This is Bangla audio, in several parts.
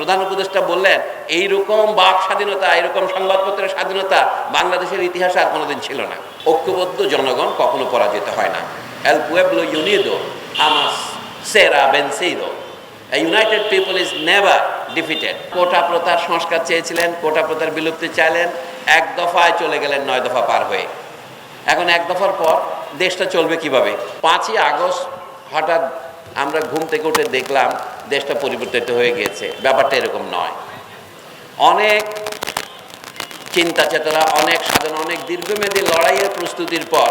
প্রধান উপদেষ্টা বললেন এইরকম বাক স্বাধীনতা, এরকম সংবাদপত্রের স্বাধীনতা বাংলাদেশের ইতিহাসে আর কোনোদিন ছিল না। ঐক্যবদ্ধ জনগণ কখনো পরাজিত হয় না। El pueblo unido jamás será vencido. A united people is never defeated. কোটা প্রথার সংস্কার চেয়েছিলেন, কোটা প্রথার বিলুপ্তি চাইলেন, এক দফায় চলে গেলেন 9 দফা পার হয়ে। এখন এক দফার পর দেশটা চলবে কিভাবে? 5ই আগস্ট হঠাৎ আমরা ঘুম থেকে উঠে দেখলাম দেশটা পরিবর্তিত হয়ে গিয়েছে। ব্যাপারটা এরকম নয়। অনেক চিন্তা চেতনা, অনেক সাধনা, অনেক দীর্ঘমেয়াদী লড়াইয়ের প্রস্তুতির পর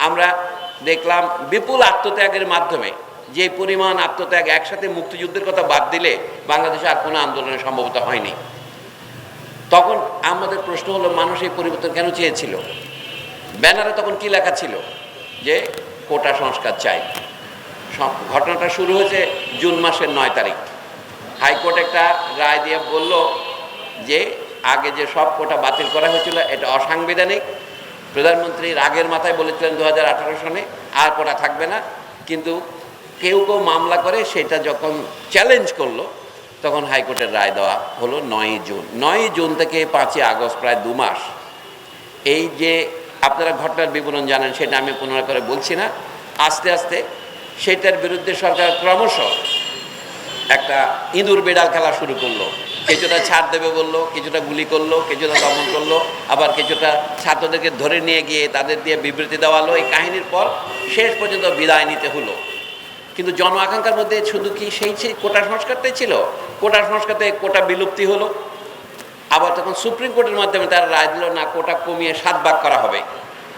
আমরা দেখলাম বিপুল আত্মত্যাগের মাধ্যমে, যে পরিমাণ আত্মত্যাগ, একসাথে মুক্তিযুদ্ধের কথা বাদ দিলে বাংলাদেশে আর কোনো আন্দোলনের সম্ভবত হয়নি। তখন আমাদের প্রশ্ন হলো, মানুষ এই পরিবর্তন কেন চেয়েছিল? ব্যানারে তখন কি লেখা ছিল? যে কোটা সংস্কার চাই। ঘটনাটা শুরু হয়েছে জুন মাসের 9 তারিখ। হাইকোর্ট একটা রায় দিয়ে বলল যে আগে যে সব কোটা বাতিল করা হয়েছিল এটা অসাংবিধানিক। প্রধানমন্ত্রী রাগের মাথায় বলেছিলেন 2018 সনে আর কোটা থাকবে না, কিন্তু কেউ কেউ মামলা করে সেটা যখন চ্যালেঞ্জ করলো তখন হাইকোর্টের রায় দেওয়া হলো 9ই জুন। 9ই জুন থেকে 5ই আগস্ট, প্রায় 2 মাস। এই যে আপনারা ঘটনার বিবরণ জানেন সেটা আমি পুনরায় করে বলছি না। আস্তে আস্তে সেটার বিরুদ্ধে সরকার ক্রমশ একটা ইঁদুর বেড়াল খেলা শুরু করলো। কিছুটা ছাড় দেবে বললো, কিছুটা গুলি করলো, কিছুটা দমন করলো, আবার কিছুটা ছাত্রদেরকে ধরে নিয়ে গিয়ে তাদের দিয়ে বিবৃতি দেওয়ালো। এই কাহিনীর পর শেষ পর্যন্ত বিদায় নিতে হলো। কিন্তু জন আকাঙ্ক্ষার মধ্যে শুধু কি সেই কোটা সংস্কারটাই ছিল? কোটা সংস্কারতে কোটা বিলুপ্তি হলো। আবার তখন সুপ্রিম কোর্টের মাধ্যমে তারা রায় দিল না, কোটা কমিয়ে 7 ভাগ করা হবে,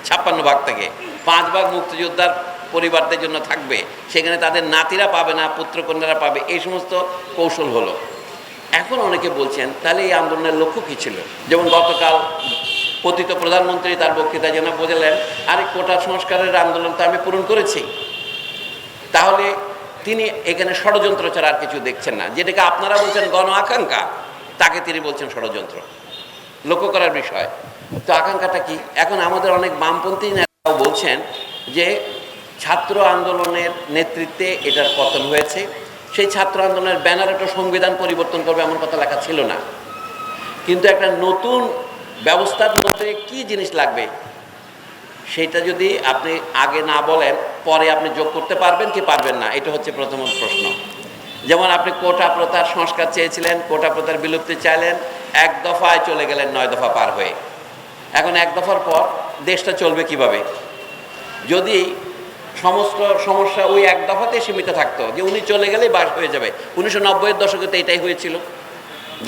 56 ভাগ থেকে 5 ভাগ মুক্তিযোদ্ধার পরিবারদের জন্য থাকবে, সেখানে তাদের নাতিরা পাবে না, পুত্রকন্যারা পাবে। এই সমস্ত কৌশল হলো। এখন অনেকে বলছেন তাহলে এই আন্দোলনের লক্ষ্য কী ছিল? যেমন গতকাল পতিত প্রধানমন্ত্রী তার বক্তৃতায় যেন বোঝালেন, আরে কোটা সংস্কারের আন্দোলন তো আমি পূরণ করেছি। তাহলে তিনি এখানে ষড়যন্ত্র ছাড়া আর কিছু দেখছেন না। যেটাকে আপনারা বলছেন গণ আকাঙ্ক্ষা, তাকে তিনি বলছেন ষড়যন্ত্র। লক্ষ্য করার বিষয়। তো আকাঙ্ক্ষাটা কি? এখন আমাদের অনেক বামপন্থী নেতাও বলছেন যে ছাত্র আন্দোলনের নেতৃত্বে এটার পতন হয়েছে। সেই ছাত্র আন্দোলনের ব্যানারে একটা সংবিধান পরিবর্তন করবে এমন কথা লেখা ছিল না। কিন্তু একটা নতুন ব্যবস্থার মধ্যে কি জিনিস লাগবে সেটা যদি আপনি আগে না বলেন, পরে আপনি যোগ করতে পারবেন কি পারবেন না, এটা হচ্ছে প্রথম প্রশ্ন। যেমন আপনি কোটা প্রথার সংস্কার চেয়েছিলেন, কোটা প্রথার বিলুপ্তি চাইলেন, এক দফায় চলে গেলেন 9 দফা পার হয়ে। এখন এক দফার পর দেশটা চলবে কিভাবে? যদি সমস্ত সমস্যা ওই এক দফাতে সীমিত থাকতো, যে উনি চলে গেলেই বাস হয়ে যাবে। 1990-এর দশকে তো এটাই হয়েছিল।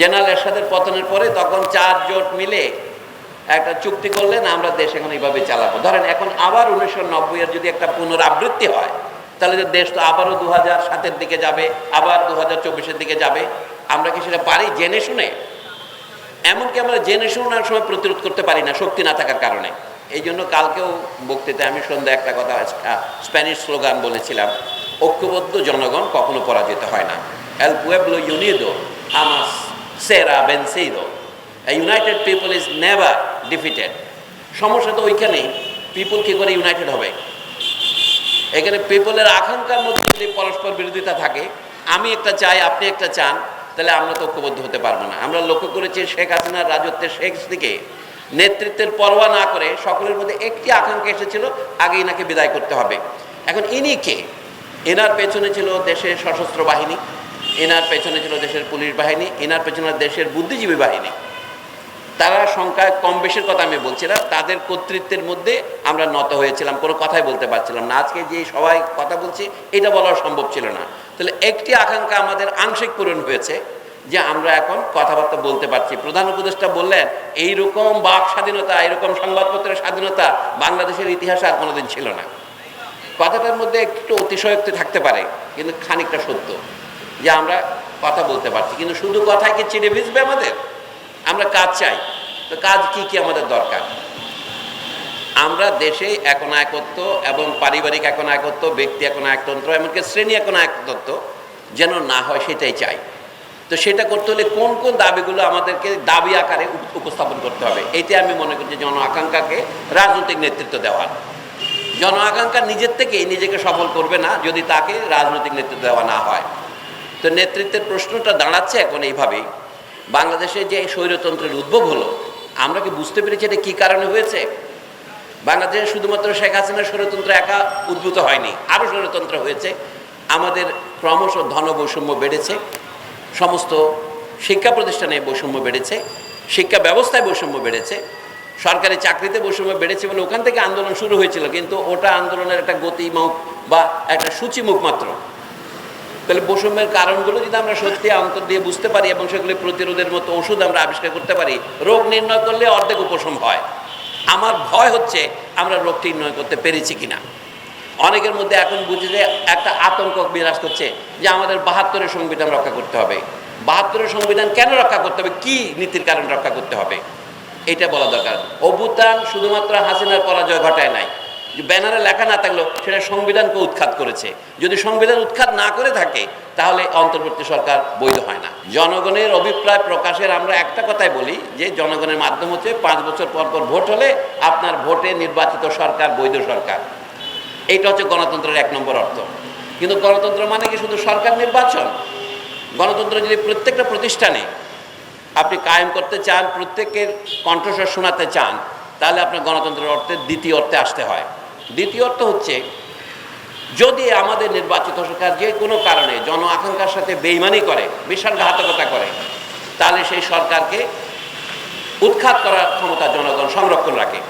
জেনারেল এরশাদের পতনের পরে তখন 4 জোট মিলে একটা চুক্তি করলেন, আমরা দেশ এখন এইভাবে চালাবো। ধরেন এখন আবার 1990-এর যদি একটা পুনরাবৃত্তি হয়, তাহলে যে দেশ তো আবারও 2007-এর দিকে যাবে, আবার 2024-এর দিকে যাবে। আমরা কি সেটা পারি জেনে শুনে? এমনকি আমরা জেনে শুনে অনেক সময় প্রতিরোধ করতে পারি না, শক্তি না থাকার কারণে। এই জন্য কালকেও বক্তৃতায় আমি সন্ধ্যা একটা কথা স্প্যানিশ স্লোগান বলেছিলাম, ঐক্যবদ্ধ জনগণ কখনো পরাজিত হয় না। El pueblo unido jamás será vencido. A united people is never defeated. সমস্যা তো ওইখানেই, পিপল কি করে ইউনাইটেড হবে? এখানে পিপলের আকাঙ্ক্ষার মধ্যে যদি পরস্পর বিরোধিতা থাকে, আমি একটা চাই আপনি একটা চান, তাহলে আমরা তো ঐক্যবদ্ধ হতে পারবো না। আমরা লক্ষ্য করেছি শেখ হাসিনার রাজত্বের শেষ দিকে নেতৃত্বের পরোয়া না করে সকলের মধ্যে একটি আকাঙ্ক্ষা এসেছিল, আগে ইনাকে বিদায় করতে হবে। এখন ইনি কে? এনার পেছনে ছিল দেশের সশস্ত্র বাহিনী, এনার পেছনে ছিল দেশের পুলিশ বাহিনী, এনার পেছনে দেশের বুদ্ধিজীবী বাহিনী। তারা সংখ্যায় কম বেশির কথা আমি বলছি না, তাদের কর্তৃত্বের মধ্যে আমরা নত হয়েছিলাম, কোনো কথাই বলতে পারছিলাম না। আজকে যে সবাই কথা বলছি এটা বলা সম্ভব ছিল না। তাহলে একটি আকাঙ্ক্ষা আমাদের আংশিক পূরণ হয়েছে, যে আমরা এখন কথাবার্তা বলতে পারছি। প্রধান উপদেষ্টা বললেন এইরকম বাক স্বাধীনতা, এরকম সংবাদপত্রের স্বাধীনতা বাংলাদেশের ইতিহাসে আর কোনোদিন ছিল না। কথাটার মধ্যে একটু অতিশয়োক্তি থাকতে পারে, কিন্তু খানিকটা সত্য যে আমরা কথা বলতে পারছি। কিন্তু শুধু কথায় কি চিড়ে ভিজবে আমাদের? আমরা কাজ চাই। তো কাজ কি কি আমাদের দরকার? আমরা দেশে একনায়কত্ব এবং পারিবারিক একনায়কত্ব, ব্যক্তি একনায়কতন্ত্র, এমনকি শ্রেণী একনায়কতন্ত্র যেন না হয় সেটাই চাই। তো সেটা করতে হলে কোন কোন দাবিগুলো আমাদেরকে দাবি আকারে উপস্থাপন করতে হবে, এইটা আমি মনে করছি জন আকাঙ্ক্ষাকে রাজনৈতিক নেতৃত্ব দেওয়ার। জন আকাঙ্ক্ষা নিজের থেকেই নিজেকে সফল করবে না যদি তাকে রাজনৈতিক নেতৃত্ব দেওয়া না হয়। তো নেতৃত্বের প্রশ্নটা দাঁড়াচ্ছে এখন এইভাবেই, বাংলাদেশে যে স্বৈরতন্ত্রের উদ্ভব হলো, আমরা কি বুঝতে পেরেছি এটা কী কারণে হয়েছে? বাংলাদেশে শুধুমাত্র শেখ হাসিনার স্বৈরতন্ত্র একা উদ্ভূত হয়নি, আরও স্বৈরতন্ত্র হয়েছে। আমাদের ক্রমশ ধন বৈষম্য বেড়েছে, সমস্ত শিক্ষা প্রতিষ্ঠানে বৈষম্য বেড়েছে, শিক্ষা ব্যবস্থায় বৈষম্য বেড়েছে, সরকারি চাকরিতে বৈষম্য বেড়েছে বলে ওখান থেকে আন্দোলন শুরু হয়েছিল, কিন্তু ওটা আন্দোলনের একটা গতিমুখ বা একটা সূচিমুখ মাত্র। তাহলে বৈষম্যের কারণগুলো যদি আমরা সত্যি অন্তর দিয়ে বুঝতে পারি এবং সেগুলি প্রতিরোধের মতো ওষুধ আমরা আবিষ্কার করতে পারি, রোগ নির্ণয় করলে অর্ধেক উপশম হয়। আমার ভয় হচ্ছে আমরা রোগটি নির্ণয় করতে পেরেছি কিনা। অনেকের মধ্যে এখন বুঝে যে একটা আতঙ্ক বিরাজ করছে যে আমাদের ৭২-এর সংবিধান রক্ষা করতে হবে। ৭২-এর সংবিধান কেন রক্ষা করতে হবে, কি নীতির কারণে রক্ষা করতে হবে, এটা বলা দরকার। অভ্যুত্থান শুধুমাত্র হাসিনার পরাজয় ঘটায় নাই, যে ব্যানারে লেখা না থাকলেও সেটা সংবিধানকে উৎখাত করেছে। যদি সংবিধান উৎখাত না করে থাকে তাহলে অন্তর্বর্তী সরকার বৈধ হয় না। জনগণের অভিপ্রায় প্রকাশের আমরা একটা কথাই বলি যে জনগণের মাধ্যম হচ্ছে ৫ বছর পর পর ভোট হলে আপনার ভোটে নির্বাচিত সরকার বৈধ সরকার। এইটা হচ্ছে গণতন্ত্রের ১ নম্বর অর্থ। কিন্তু গণতন্ত্র মানে কি শুধু সরকার নির্বাচন? গণতন্ত্র যদি প্রত্যেকটা প্রতিষ্ঠানে আপনি কায়েম করতে চান, প্রত্যেকের কণ্ঠস্বর শোনাতে চান, তাহলে আপনার গণতন্ত্রের অর্থে দ্বিতীয় অর্থে আসতে হয়। দ্বিতীয় অর্থ হচ্ছে যদি আমাদের নির্বাচিত সরকার যে কোনো কারণে জন আকাঙ্ক্ষার সাথে বেইমানি করে, বিশ্বাসঘাতকতা করে, তাহলে সেই সরকারকে উৎখাত করার ক্ষমতা জনগণ সংরক্ষণ রাখে।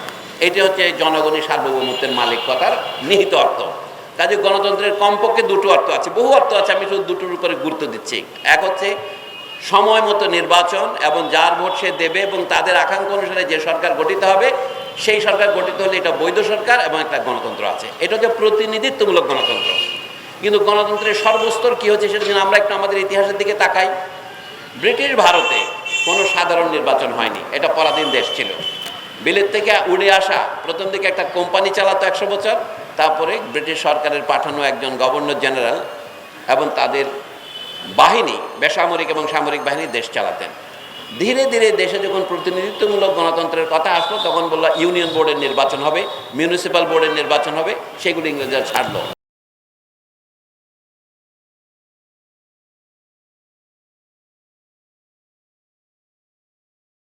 এটি হচ্ছে জনগণই সার্বভৌমত্বের মালিক কথার নিহিত অর্থ। কাজে গণতন্ত্রের কমপক্ষে দুটো অর্থ আছে, বহু অর্থ আছে, আমি শুধু দুটোর উপরে গুরুত্ব দিচ্ছি। এক হচ্ছে সময় মতো নির্বাচন এবং যার ভোট সে দেবে এবং তাদের আকাঙ্ক্ষা অনুসারে যে সরকার গঠিত হবে সেই সরকার গঠিত হলে এটা বৈধ সরকার এবং একটা গণতন্ত্র আছে। এটা হচ্ছে প্রতিনিধিত্বমূলক গণতন্ত্র। কিন্তু গণতন্ত্রের সর্বস্তর কী হচ্ছে সেটা আমরা একটু আমাদের ইতিহাসের দিকে তাকাই। ব্রিটিশ ভারতে কোনো সাধারণ নির্বাচন হয়নি, এটা পরাধীন দেশ ছিল। বিলেত থেকে উড়ে আসা প্রথম দিকে একটা কোম্পানি চালাতো ১০০ বছর, তারপরে ব্রিটিশ সরকারের পাঠানো একজন গভর্নর জেনারেল এবং তাদের বাহিনী, বেসামরিক এবং সামরিক বাহিনী দেশ চালাতেন। ধীরে ধীরে দেশে যখন প্রতিনিধিত্বমূলক গণতন্ত্রের কথা আসলো তখন বললো ইউনিয়ন বোর্ডের নির্বাচন হবে, মিউনিসিপ্যাল বোর্ডের নির্বাচন হবে, সেগুলো ইংরেজরা ছাড়লো।